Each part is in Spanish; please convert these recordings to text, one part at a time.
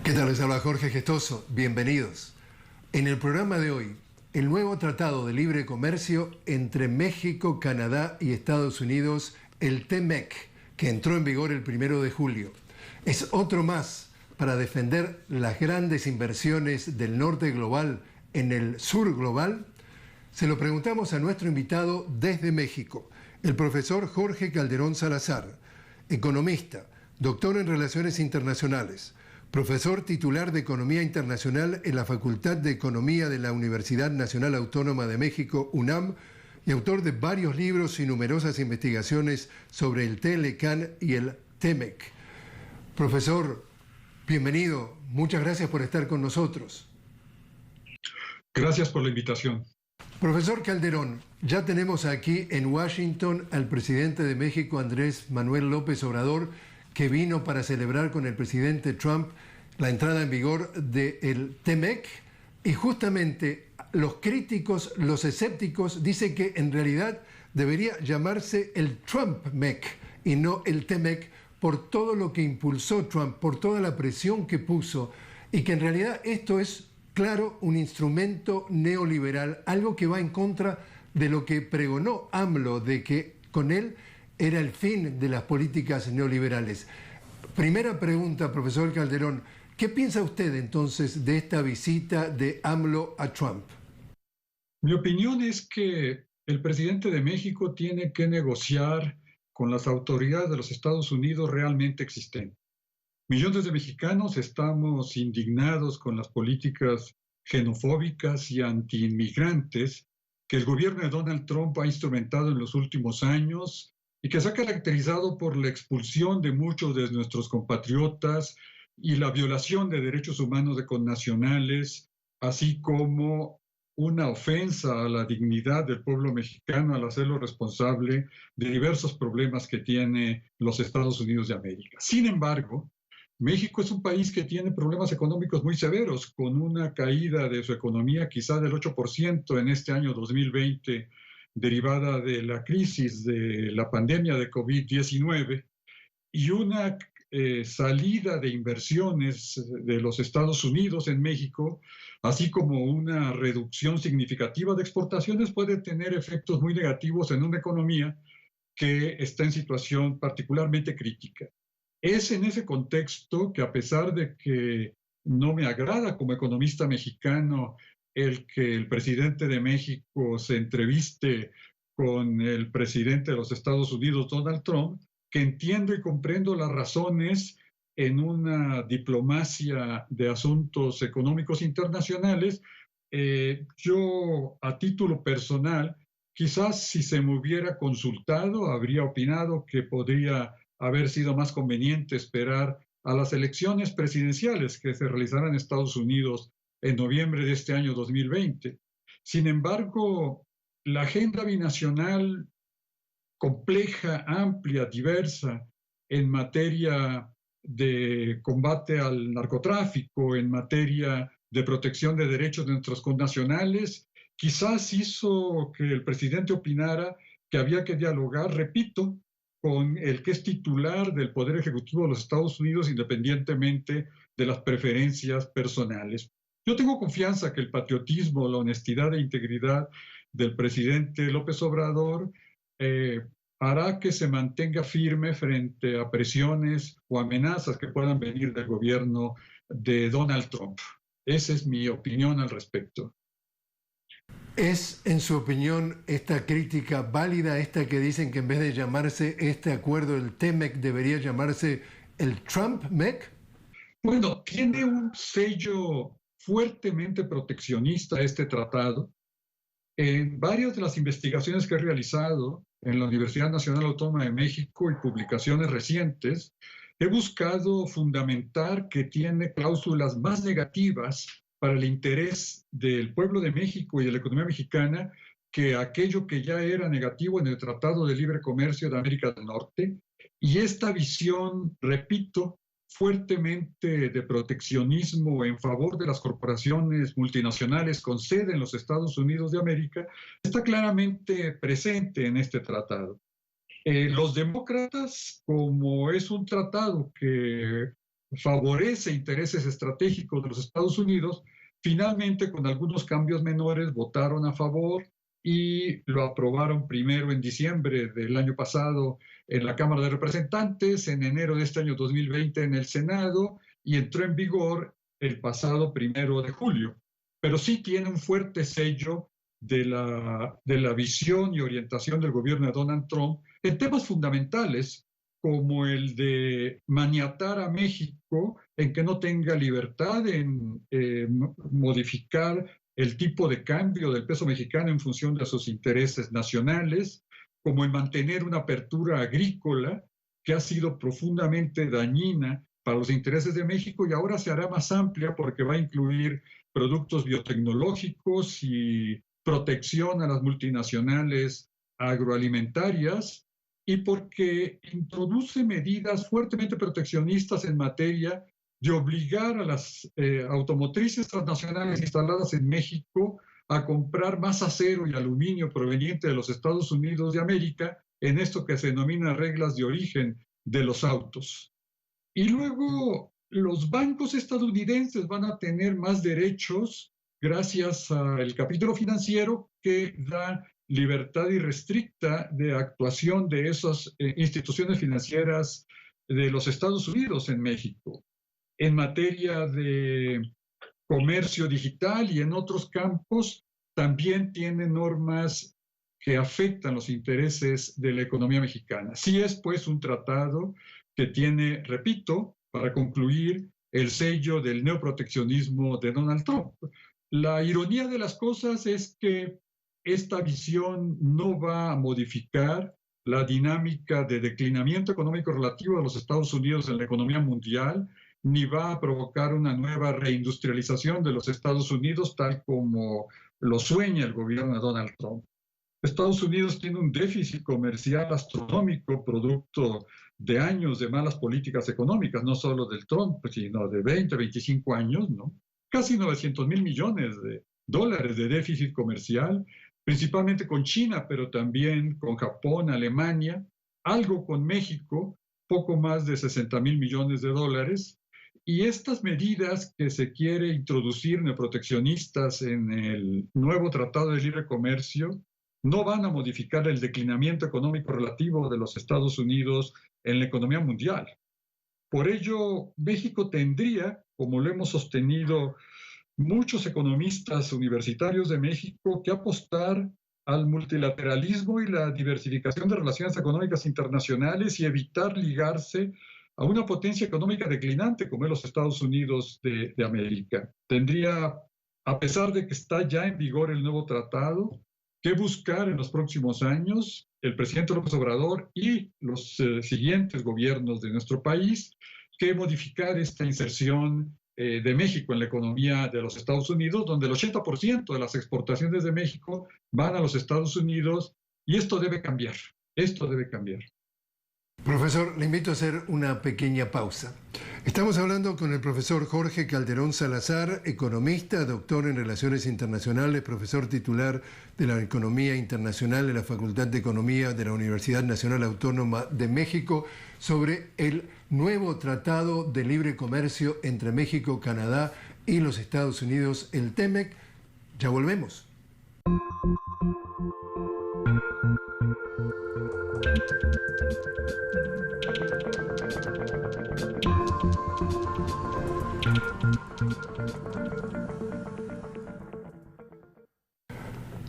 ¿Qué tal? Les habla Jorge Gestoso. Bienvenidos. En el programa de hoy, el nuevo Tratado de Libre Comercio entre México, Canadá y Estados Unidos, el TEMEC, que entró en vigor el 1 de julio. Es otro más para defender las grandes inversiones del norte global en el sur global. Se lo preguntamos a nuestro invitado desde México, el profesor Jorge Calderón Salazar, economista, doctor en Relaciones Internacionales, profesor titular de Economía Internacional en la Facultad de Economía de la Universidad Nacional Autónoma de México, UNAM, y autor de varios libros y numerosas investigaciones sobre el TLCAN y el TEMEC. Profesor, bienvenido. Muchas gracias por estar con nosotros. Gracias por la invitación. Profesor Calderón, ya tenemos aquí en Washington al presidente de México, Andrés Manuel López Obrador, que vino para celebrar con el presidente Trump la entrada en vigor del TEMEC, y justamente los críticos, los escépticos, dicen que en realidad debería llamarse el Trump-MEC y no el TEMEC, por todo lo que impulsó Trump, por toda la presión que puso, y que en realidad esto es, claro, un instrumento neoliberal, algo que va en contra de lo que pregonó AMLO, de que con él era el fin de las políticas neoliberales. Primera pregunta, profesor Calderón, ¿qué piensa usted entonces de esta visita de AMLO a Trump? Mi opinión es que el presidente de México tiene que negociar con las autoridades de los Estados Unidos realmente existentes. Millones de mexicanos estamos indignados con las políticas xenofóbicas y antiinmigrantes que el gobierno de Donald Trump ha instrumentado en los últimos años y que se ha caracterizado por la expulsión de muchos de nuestros compatriotas y la violación de derechos humanos de connacionales, así como una ofensa a la dignidad del pueblo mexicano al hacerlo responsable de diversos problemas que tiene los Estados Unidos de América. Sin embargo, México es un país que tiene problemas económicos muy severos, con una caída de su economía quizá del 8% en este año 2020, derivada de la crisis de la pandemia de COVID-19, y una salida de inversiones de los Estados Unidos en México, así como una reducción significativa de exportaciones, puede tener efectos muy negativos en una economía que está en situación particularmente crítica. Es en ese contexto que, a pesar de que no me agrada como economista mexicano el que el presidente de México se entreviste con el presidente de los Estados Unidos, Donald Trump, que entiendo y comprendo las razones en una diplomacia de asuntos económicos internacionales, yo, a título personal, quizás si se me hubiera consultado, habría opinado que podría haber sido más conveniente esperar a las elecciones presidenciales que se realizarán en Estados Unidos en noviembre de este año 2020. Sin embargo, la agenda binacional compleja, amplia, diversa, en materia de combate al narcotráfico, en materia de protección de derechos de nuestros connacionales, quizás hizo que el presidente opinara que había que dialogar, repito, con el que es titular del Poder Ejecutivo de los Estados Unidos, independientemente de las preferencias personales. Yo tengo confianza que el patriotismo, la honestidad e integridad del presidente López Obrador hará que se mantenga firme frente a presiones o amenazas que puedan venir del gobierno de Donald Trump. Esa es mi opinión al respecto. ¿Es, en su opinión, esta crítica válida, esta que dicen que en vez de llamarse este acuerdo el TEMEC debería llamarse el Trump-MEC? Bueno, tiene un sello fuertemente proteccionista este tratado. En varias de las investigaciones que he realizado en la Universidad Nacional Autónoma de México y publicaciones recientes, he buscado fundamentar que tiene cláusulas más negativas para el interés del pueblo de México y de la economía mexicana que aquello que ya era negativo en el Tratado de Libre Comercio de América del Norte. Y esta visión, repito, fuertemente de proteccionismo en favor de las corporaciones multinacionales con sede en los Estados Unidos de América, está claramente presente en este tratado. Los demócratas, como es un tratado que favorece intereses estratégicos de los Estados Unidos, finalmente con algunos cambios menores votaron a favor y lo aprobaron primero en diciembre del año pasado en la Cámara de Representantes, en enero de este año 2020 en el Senado y entró en vigor el pasado 1 de julio. Pero sí tiene un fuerte sello de la visión y orientación del gobierno de Donald Trump en temas fundamentales como el de maniatar a México en que no tenga libertad en modificar el tipo de cambio del peso mexicano en función de sus intereses nacionales, como en mantener una apertura agrícola que ha sido profundamente dañina para los intereses de México y ahora se hará más amplia porque va a incluir productos biotecnológicos y protección a las multinacionales agroalimentarias y porque introduce medidas fuertemente proteccionistas en materia de obligar a las automotrices transnacionales instaladas en México a comprar más acero y aluminio proveniente de los Estados Unidos de América en esto que se denomina reglas de origen de los autos. Y luego los bancos estadounidenses van a tener más derechos gracias al capítulo financiero que da libertad irrestricta de actuación de esas instituciones financieras de los Estados Unidos en México. En materia de comercio digital y en otros campos, también tiene normas que afectan los intereses de la economía mexicana. Sí es pues un tratado que tiene, repito, para concluir, el sello del neoproteccionismo de Donald Trump. La ironía de las cosas es que esta visión no va a modificar la dinámica de declinamiento económico relativo de los Estados Unidos en la economía mundial, ni va a provocar una nueva reindustrialización de los Estados Unidos tal como lo sueña el gobierno de Donald Trump. Estados Unidos tiene un déficit comercial astronómico producto de años de malas políticas económicas, no solo del Trump, sino de 20, 25 años, ¿no? Casi 900,000 millones de dólares de déficit comercial, principalmente con China, pero también con Japón, Alemania, algo con México, poco más de 60,000 millones de dólares. Y estas medidas que se quiere introducir neoproteccionistas en el nuevo Tratado de Libre Comercio no van a modificar el declinamiento económico relativo de los Estados Unidos en la economía mundial. Por ello, México tendría, como lo hemos sostenido muchos economistas universitarios de México, que apostar al multilateralismo y la diversificación de relaciones económicas internacionales y evitar ligarse a una potencia económica declinante como es los Estados Unidos de América. Tendría, a pesar de que está ya en vigor el nuevo tratado, que buscar en los próximos años el presidente López Obrador y los siguientes gobiernos de nuestro país, que modificar esta inserción de México en la economía de los Estados Unidos, donde el 80% de las exportaciones de México van a los Estados Unidos, y esto debe cambiar, esto debe cambiar. Profesor, le invito a hacer una pequeña pausa. Estamos hablando con el profesor Jorge Calderón Salazar, economista, doctor en Relaciones Internacionales, profesor titular de la Economía Internacional de la Facultad de Economía de la Universidad Nacional Autónoma de México, sobre el nuevo Tratado de Libre Comercio entre México, Canadá y los Estados Unidos, el TEMEC. Ya volvemos.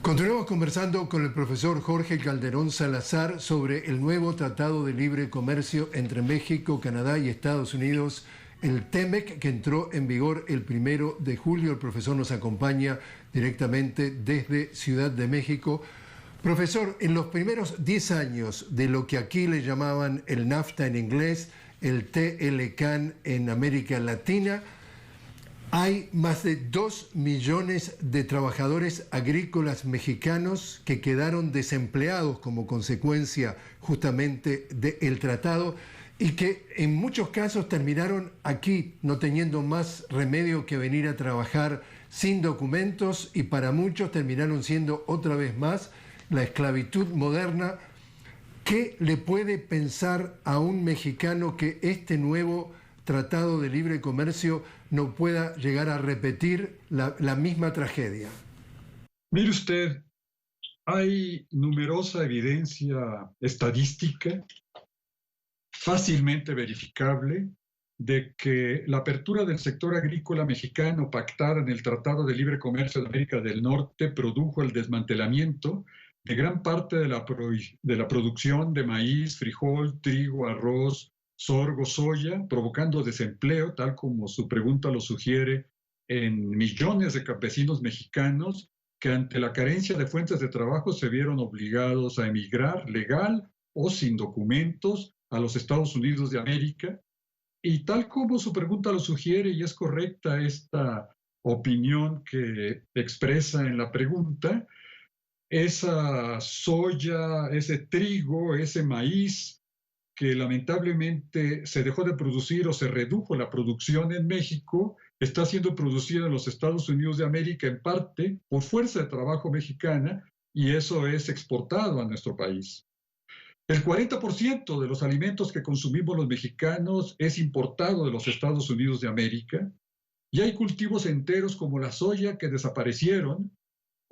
Continuamos conversando con el profesor Jorge Calderón Salazar sobre el nuevo Tratado de Libre Comercio entre México, Canadá y Estados Unidos, el TEMEC, que entró en vigor el 1 de julio. El profesor nos acompaña directamente desde Ciudad de México. Profesor, en los primeros 10 años de lo que aquí le llamaban el NAFTA en inglés, el TLCAN en América Latina, hay más de 2 millones de trabajadores agrícolas mexicanos que quedaron desempleados como consecuencia justamente del tratado y que en muchos casos terminaron aquí no teniendo más remedio que venir a trabajar sin documentos, y para muchos terminaron siendo otra vez más la esclavitud moderna. ¿Qué le puede pensar a un mexicano que este nuevo Tratado de Libre Comercio no pueda llegar a repetir la misma tragedia? Mire usted, hay numerosa evidencia estadística fácilmente verificable de que la apertura del sector agrícola mexicano pactada en el Tratado de Libre Comercio de América del Norte produjo el desmantelamiento de gran parte de la producción de maíz, frijol, trigo, arroz, sorgo, soya, provocando desempleo, tal como su pregunta lo sugiere, en millones de campesinos mexicanos que ante la carencia de fuentes de trabajo se vieron obligados a emigrar legal o sin documentos a los Estados Unidos de América. Y tal como su pregunta lo sugiere, y es correcta esta opinión que expresa en la pregunta, esa soya, ese trigo, ese maíz que lamentablemente se dejó de producir o se redujo la producción en México, está siendo producido en los Estados Unidos de América en parte por fuerza de trabajo mexicana, y eso es exportado a nuestro país. El 40% de los alimentos que consumimos los mexicanos es importado de los Estados Unidos de América, y hay cultivos enteros como la soya que desaparecieron,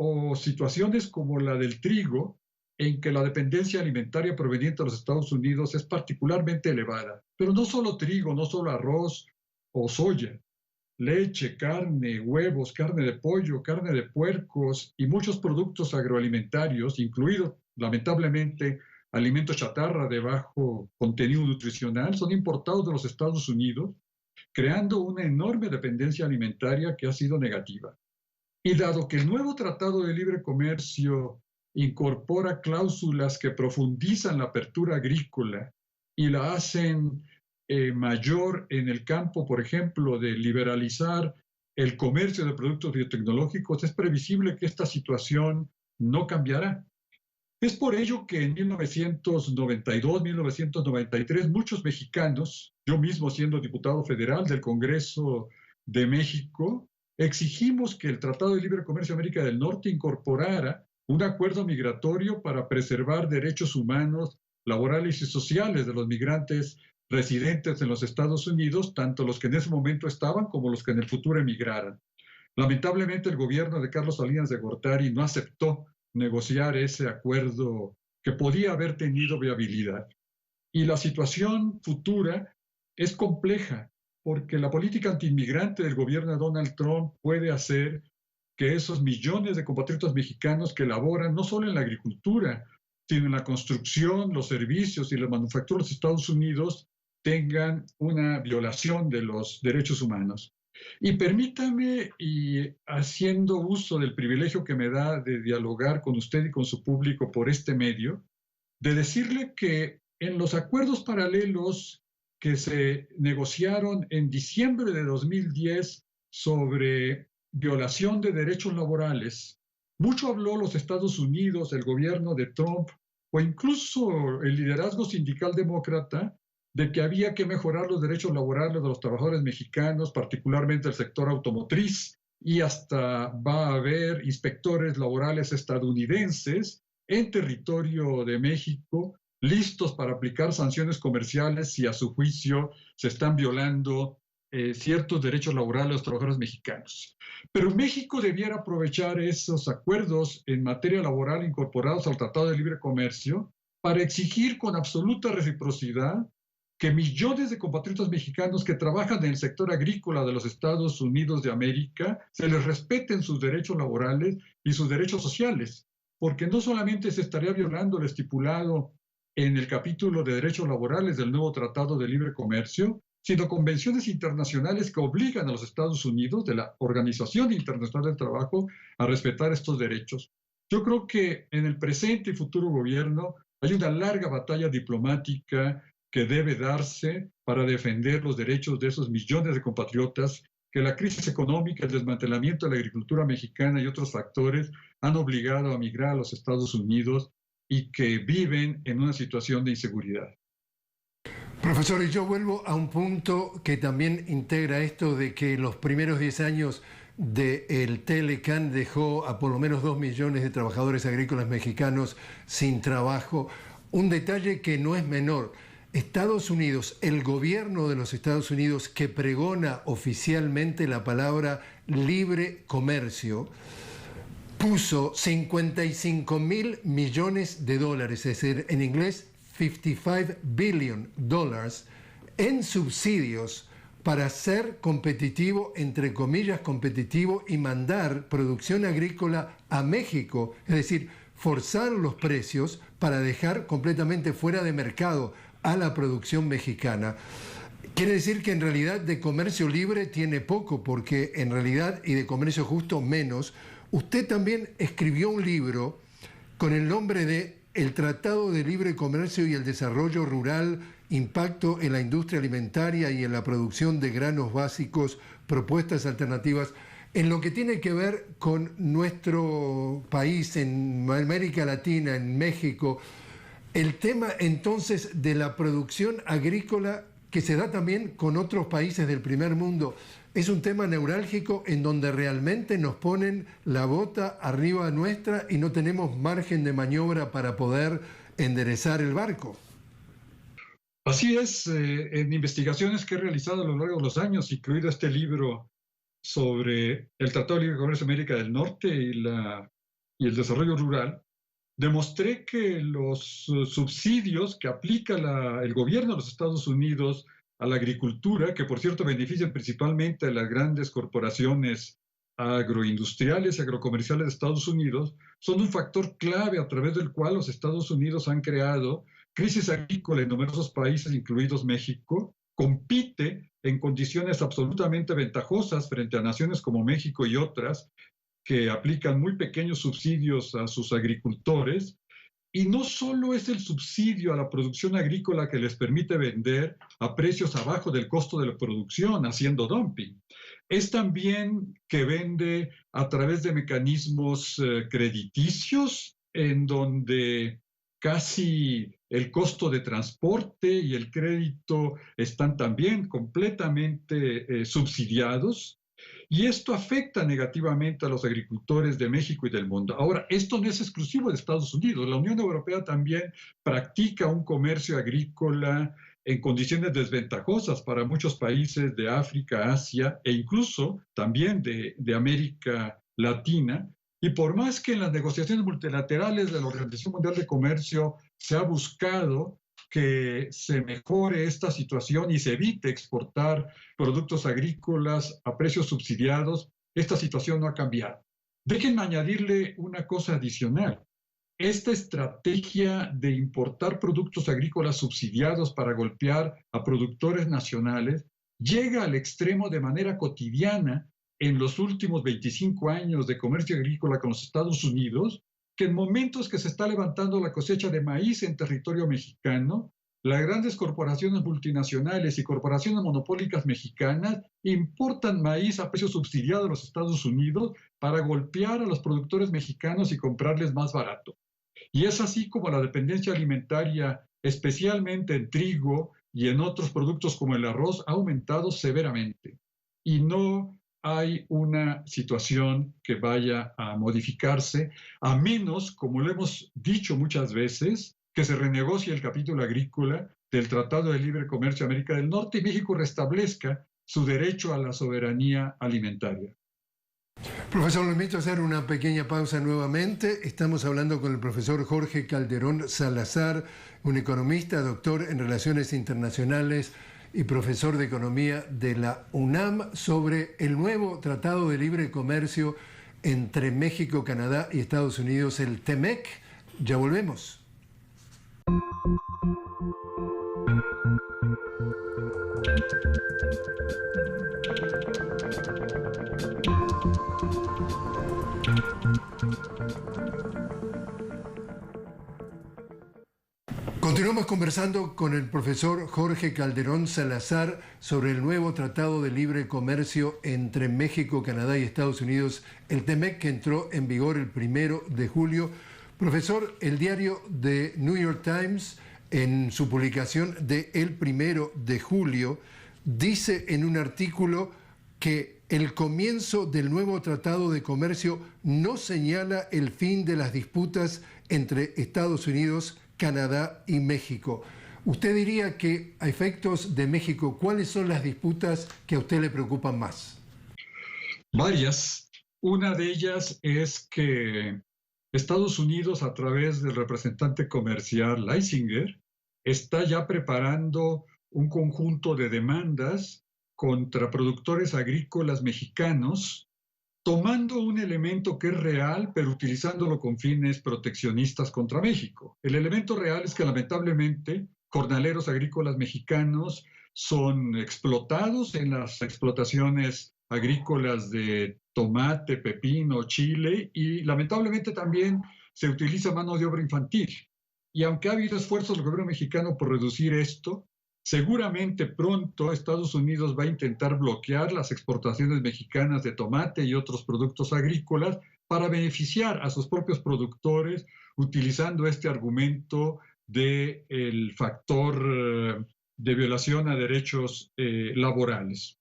o situaciones como la del trigo, en que la dependencia alimentaria proveniente de los Estados Unidos es particularmente elevada. Pero no solo trigo, no solo arroz o soya, leche, carne, huevos, carne de pollo, carne de puercos y muchos productos agroalimentarios, incluidos lamentablemente alimentos chatarra de bajo contenido nutricional, son importados de los Estados Unidos, creando una enorme dependencia alimentaria que ha sido negativa. Y dado que el nuevo Tratado de Libre Comercio incorpora cláusulas que profundizan la apertura agrícola y la hacen mayor en el campo, por ejemplo, de liberalizar el comercio de productos biotecnológicos, es previsible que esta situación no cambiará. Es por ello que en 1992, 1993, muchos mexicanos, yo mismo siendo diputado federal del Congreso de México, exigimos que el Tratado de Libre Comercio de América del Norte incorporara un acuerdo migratorio para preservar derechos humanos, laborales y sociales de los migrantes residentes en los Estados Unidos, tanto los que en ese momento estaban como los que en el futuro emigraran. Lamentablemente, el gobierno de Carlos Salinas de Gortari no aceptó negociar ese acuerdo que podía haber tenido viabilidad. Y la situación futura es compleja, porque la política antiinmigrante del gobierno de Donald Trump puede hacer que esos millones de compatriotas mexicanos que laboran no solo en la agricultura, sino en la construcción, los servicios y la manufactura de los Estados Unidos tengan una violación de los derechos humanos. Y permítame, y haciendo uso del privilegio que me da de dialogar con usted y con su público por este medio, de decirle que en los acuerdos paralelos que se negociaron en diciembre de 2010 sobre violación de derechos laborales, mucho habló los Estados Unidos, el gobierno de Trump, o incluso el liderazgo sindical demócrata, de que había que mejorar los derechos laborales de los trabajadores mexicanos, particularmente el sector automotriz, y hasta va a haber inspectores laborales estadounidenses en territorio de México, listos para aplicar sanciones comerciales si a su juicio se están violando ciertos derechos laborales de los trabajadores mexicanos. Pero México debiera aprovechar esos acuerdos en materia laboral incorporados al Tratado de Libre Comercio para exigir con absoluta reciprocidad que millones de compatriotas mexicanos que trabajan en el sector agrícola de los Estados Unidos de América se les respeten sus derechos laborales y sus derechos sociales, porque no solamente se estaría violando lo estipulado en el capítulo de derechos laborales del nuevo Tratado de Libre Comercio, sino convenciones internacionales que obligan a los Estados Unidos, de la Organización Internacional del Trabajo, a respetar estos derechos. Yo creo que en el presente y futuro gobierno hay una larga batalla diplomática que debe darse para defender los derechos de esos millones de compatriotas que la crisis económica, el desmantelamiento de la agricultura mexicana y otros factores han obligado a migrar a los Estados Unidos y que viven en una situación de inseguridad. Profesor, y yo vuelvo a un punto que también integra esto de que los primeros 10 años del Telecán dejó a por lo menos 2 millones de trabajadores agrícolas mexicanos sin trabajo. un detalle que no es menor. Estados Unidos, el gobierno de los Estados Unidos que pregona oficialmente la palabra libre comercio, puso 55 mil millones de dólares, es decir, en inglés 55 billion dollars, en subsidios para ser competitivo, entre comillas competitivo, y mandar producción agrícola a México, es decir, forzar los precios para dejar completamente fuera de mercado a la producción mexicana. Quiere decir que en realidad de comercio libre tiene poco, porque en realidad, y de comercio justo menos. Usted también escribió un libro con el nombre de El Tratado de Libre Comercio y el Desarrollo Rural, impacto en la industria alimentaria y en la producción de granos básicos, propuestas alternativas, en lo que tiene que ver con nuestro país, en América Latina, en México. El tema entonces de la producción agrícola que se da también con otros países del primer mundo, es un tema neurálgico en donde realmente nos ponen la bota arriba nuestra y no tenemos margen de maniobra para poder enderezar el barco. Así es, en investigaciones que he realizado a lo largo de los años, incluido este libro sobre el Tratado de Libre Comercio de América del Norte y el desarrollo rural, demostré que los subsidios que aplica el gobierno de los Estados Unidos a la agricultura, que por cierto benefician principalmente a las grandes corporaciones agroindustriales y agrocomerciales de Estados Unidos, son un factor clave a través del cual los Estados Unidos han creado crisis agrícola en numerosos países, incluidos México, compite en condiciones absolutamente ventajosas frente a naciones como México y otras, que aplican muy pequeños subsidios a sus agricultores, y no solo es el subsidio a la producción agrícola que les permite vender a precios abajo del costo de la producción, haciendo dumping, es también que vende a través de mecanismos crediticios, en donde casi el costo de transporte y el crédito están también completamente subsidiados. Y esto afecta negativamente a los agricultores de México y del mundo. Ahora, esto no es exclusivo de Estados Unidos. La Unión Europea también practica un comercio agrícola en condiciones desventajosas para muchos países de África, Asia e incluso también de América Latina. Y por más que en las negociaciones multilaterales de la Organización Mundial de Comercio se ha buscado que se mejore esta situación y se evite exportar productos agrícolas a precios subsidiados, esta situación no ha cambiado. Déjenme añadirle una cosa adicional. Esta estrategia de importar productos agrícolas subsidiados para golpear a productores nacionales llega al extremo de manera cotidiana en los últimos 25 años de comercio agrícola con los Estados Unidos, que en momentos que se está levantando la cosecha de maíz en territorio mexicano, las grandes corporaciones multinacionales y corporaciones monopólicas mexicanas importan maíz a precio subsidiado a los Estados Unidos para golpear a los productores mexicanos y comprarles más barato. Y es así como la dependencia alimentaria, especialmente en trigo y en otros productos como el arroz, ha aumentado severamente. Y no hay una situación que vaya a modificarse, a menos, como lo hemos dicho muchas veces, que se renegocie el capítulo agrícola del Tratado de Libre Comercio de América del Norte y México restablezca su derecho a la soberanía alimentaria. Profesor, lo invito a hacer una pequeña pausa nuevamente. Estamos hablando con el profesor Jorge Calderón Salazar, un economista, doctor en Relaciones Internacionales y profesor de Economía de la UNAM, sobre el nuevo Tratado de Libre Comercio entre México, Canadá y Estados Unidos, el TEMEC. Ya volvemos. Continuamos conversando con el profesor Jorge Calderón Salazar sobre el nuevo Tratado de Libre Comercio entre México, Canadá y Estados Unidos, el TEMEC, que entró en vigor el 1 de julio. Profesor, el diario The New York Times, en su publicación de el 1 de julio, dice en un artículo que el comienzo del nuevo Tratado de Comercio no señala el fin de las disputas entre Estados Unidos, Canadá y México. ¿Usted diría que a efectos de México, cuáles son las disputas que a usted le preocupan más? Varias. Una de ellas es que Estados Unidos, a través del representante comercial Leisinger, está ya preparando un conjunto de demandas contra productores agrícolas mexicanos, tomando un elemento que es real, pero utilizándolo con fines proteccionistas contra México. El elemento real es que lamentablemente jornaleros agrícolas mexicanos son explotados en las explotaciones agrícolas de tomate, pepino, chile, y lamentablemente también se utiliza mano de obra infantil. Y aunque ha habido esfuerzos del gobierno mexicano por reducir esto, seguramente pronto Estados Unidos va a intentar bloquear las exportaciones mexicanas de tomate y otros productos agrícolas para beneficiar a sus propios productores utilizando este argumento del factor de violación a derechos laborales.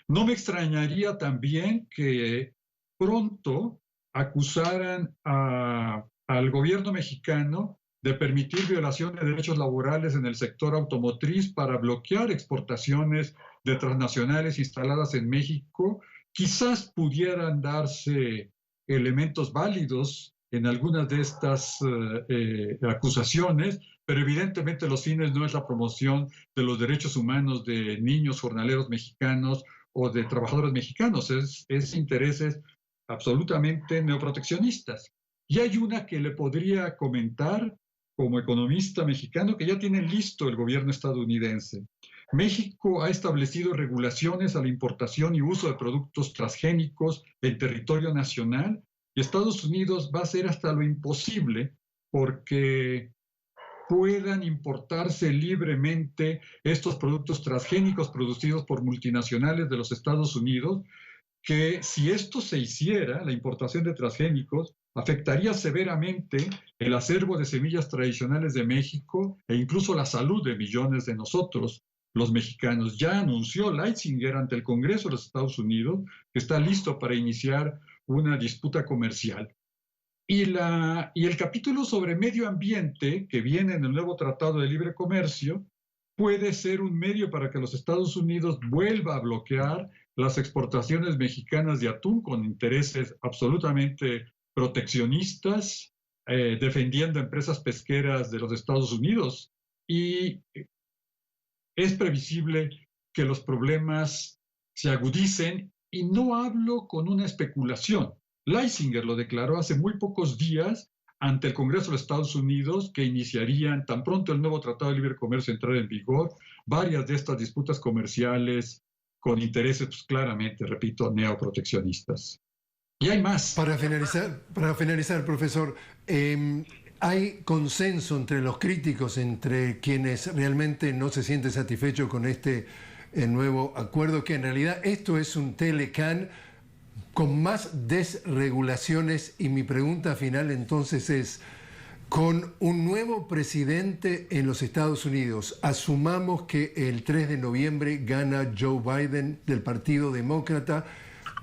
No me extrañaría también que pronto acusaran al gobierno mexicano de permitir violación de derechos laborales en el sector automotriz para bloquear exportaciones de transnacionales instaladas en México. Quizás pudieran darse elementos válidos en algunas de estas acusaciones, pero evidentemente los fines no es la promoción de los derechos humanos de niños jornaleros mexicanos o de trabajadores mexicanos, es intereses absolutamente neoproteccionistas. Y hay una que le podría comentar como economista mexicano que ya tiene listo el gobierno estadounidense. México ha establecido regulaciones a la importación y uso de productos transgénicos en territorio nacional y Estados Unidos va a hacer hasta lo imposible porque puedan importarse libremente estos productos transgénicos producidos por multinacionales de los Estados Unidos, que si esto se hiciera, la importación de transgénicos, afectaría severamente el acervo de semillas tradicionales de México e incluso la salud de millones de nosotros, los mexicanos. Ya anunció Leisinger ante el Congreso de los Estados Unidos que está listo para iniciar una disputa comercial. Y el capítulo sobre medio ambiente que viene en el nuevo Tratado de Libre Comercio puede ser un medio para que los Estados Unidos vuelva a bloquear las exportaciones mexicanas de atún con intereses absolutamente proteccionistas, defendiendo empresas pesqueras de los Estados Unidos. Y es previsible que los problemas se agudicen y no hablo con una especulación. Leisinger lo declaró hace muy pocos días ante el Congreso de los Estados Unidos que iniciarían, tan pronto el nuevo Tratado de Libre Comercio entrara en vigor, varias de estas disputas comerciales con intereses, pues, claramente, repito, neoproteccionistas. Y hay más. Para finalizar, profesor, hay consenso entre los críticos, entre quienes realmente no se sienten satisfechos con este nuevo acuerdo, que en realidad esto es un Telecan con más desregulaciones. Y mi pregunta final entonces es, con un nuevo presidente en los Estados Unidos, asumamos que el 3 de noviembre gana Joe Biden del Partido Demócrata,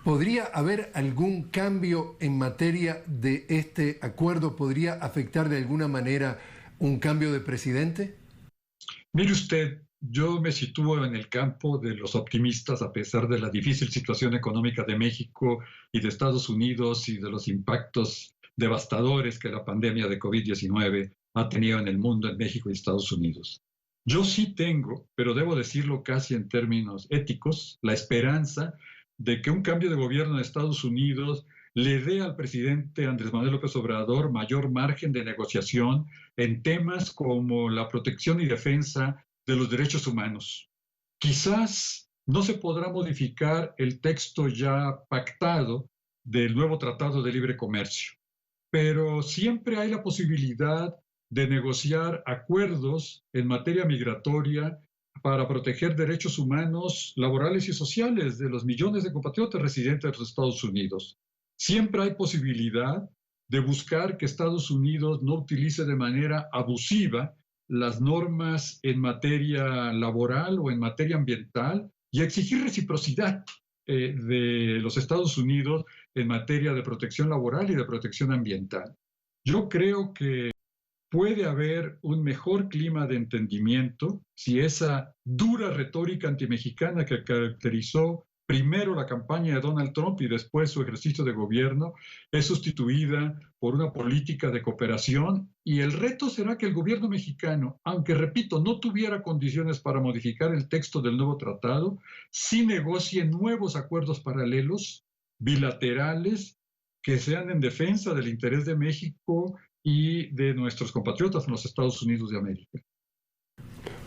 ¿podría haber algún cambio en materia de este acuerdo? ¿Podría afectar de alguna manera un cambio de presidente? Mire usted, yo me sitúo en el campo de los optimistas a pesar de la difícil situación económica de México y de Estados Unidos y de los impactos devastadores que la pandemia de COVID-19 ha tenido en el mundo, en México y Estados Unidos. Yo sí tengo, pero debo decirlo casi en términos éticos, la esperanza de que un cambio de gobierno de Estados Unidos le dé al presidente Andrés Manuel López Obrador mayor margen de negociación en temas como la protección y defensa de los derechos humanos. Quizás no se podrá modificar el texto ya pactado del nuevo Tratado de Libre Comercio, pero siempre hay la posibilidad de negociar acuerdos en materia migratoria para proteger derechos humanos, laborales y sociales de los millones de compatriotas residentes de los Estados Unidos. Siempre hay posibilidad de buscar que Estados Unidos no utilice de manera abusiva las normas en materia laboral o en materia ambiental y exigir reciprocidad de los Estados Unidos en materia de protección laboral y de protección ambiental. Yo creo que puede haber un mejor clima de entendimiento si esa dura retórica antimexicana que caracterizó primero la campaña de Donald Trump y después su ejercicio de gobierno es sustituida por una política de cooperación, y el reto será que el gobierno mexicano, aunque repito, no tuviera condiciones para modificar el texto del nuevo tratado, sí negocie nuevos acuerdos paralelos, bilaterales, que sean en defensa del interés de México y de nuestros compatriotas en los Estados Unidos de América.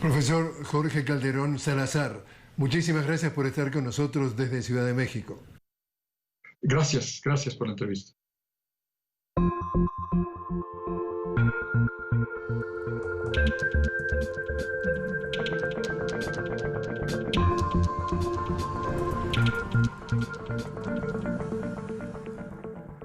Profesor Jorge Calderón Salazar, muchísimas gracias por estar con nosotros desde Ciudad de México. Gracias por la entrevista.